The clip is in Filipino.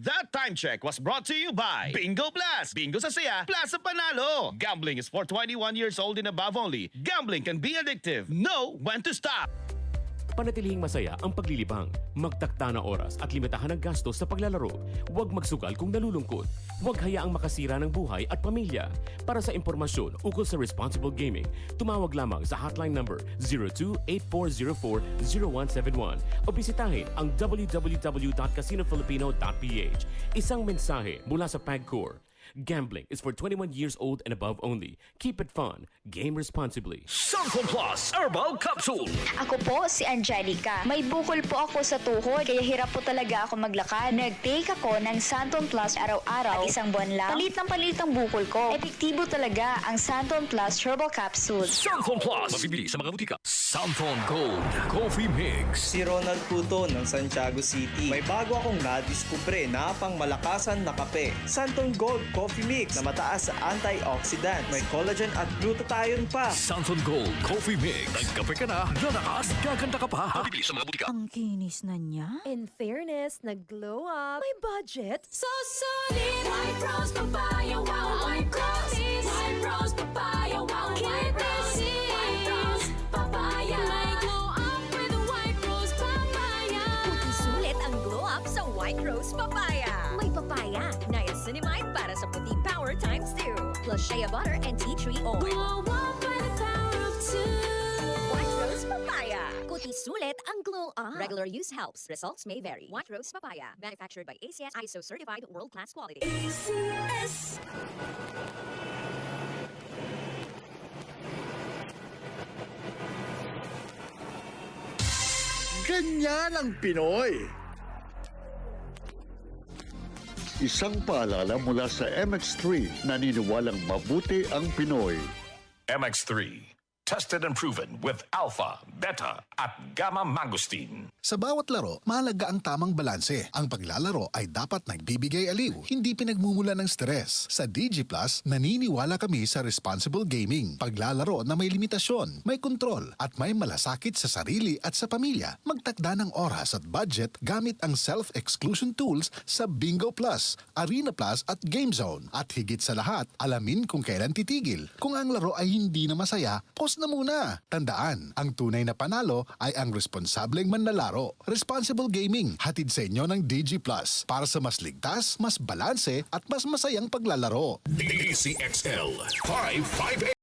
That time check was brought to you by Bingo Plus. Bingo sa saya, plus sa panalo. Gambling is for 21 years old and above only. Gambling can be addictive. Know when to stop. Panatilihing masaya ang paglilibang. Magtakda na oras at limitahan ang gastos sa paglalaro. Huwag magsugal kung nalulungkot. Huwag hayaang makasira ng buhay at pamilya. Para sa impormasyon ukol sa responsible gaming, tumawag lamang sa hotline number 02-8404-0171 o bisitahin ang www.casinofilipino.ph. Isang mensahe mula sa PAGCOR. Gambling is for 21 years old and above only. Keep it fun. Game responsibly. Santon Plus Herbal Capsule. Ako po si Angelica. May bukol po ako sa tuhod, kaya hirap po talaga ako maglakad. Nag-take ako ng Santon Plus araw-araw at isang buwan lang. Palit ang bukol ko. Epektibo talaga ang Santon Plus Herbal Capsule. Santon Plus. Mabibili sa mga butika. Santon Gold Coffee Mix. Si Ronald Puto ng Santiago City. May bago akong nadiskubre na pangmalakasan na kape. Santon Gold Coffee Mix na mataas sa antioxidant. May collagen at glutathione pa. Santon Gold Coffee Mix. Nagkape ka na, lalakas, gaganda ka pa. Mabibili sa mga butika. Ang kinis na niya. In fairness, nag-glow up. May budget. So solid, white rose papaya, wow, white rose, white rose papaya, wow, white rose, white rose papaya. May glow up with white rose papaya. Puting sulit ang glow up sa White Rose Papaya. May papaya, niacinamide para sa puti power times 2, plus shea butter and tea tree oil. Glow up by the power of two. White Rose Papaya. Kuti sulit ang glow up. Regular use helps. Results may vary. White Rose Papaya. Manufactured by ACS ISO certified world-class quality. ACS. Ganyan ang Pinoy! Isang paalala mula sa MX3, naniniwalang mabuti ang Pinoy. MX3, tested and proven with alpha, beta, at gamma mangosteen. Sa bawat laro, mahalaga ang tamang balanse. Ang paglalaro ay dapat nagbibigay aliw, hindi pinagmumula ng stress. Sa DG Plus, naniniwala kami sa responsible gaming. Paglalaro na may limitasyon, may kontrol, at may malasakit sa sarili at sa pamilya. Magtakda ng oras at budget gamit ang self-exclusion tools sa Bingo Plus, Arena Plus at Game Zone. At higit sa lahat, alamin kung kailan titigil. Kung ang laro ay hindi na masaya, pause na muna. Tandaan, ang tunay na panalo ay ang responsableng manlalaro. Responsible Gaming, hatid sa inyo ng DG Plus para sa mas ligtas, mas balanse at mas masayang paglalaro. DCXL 558.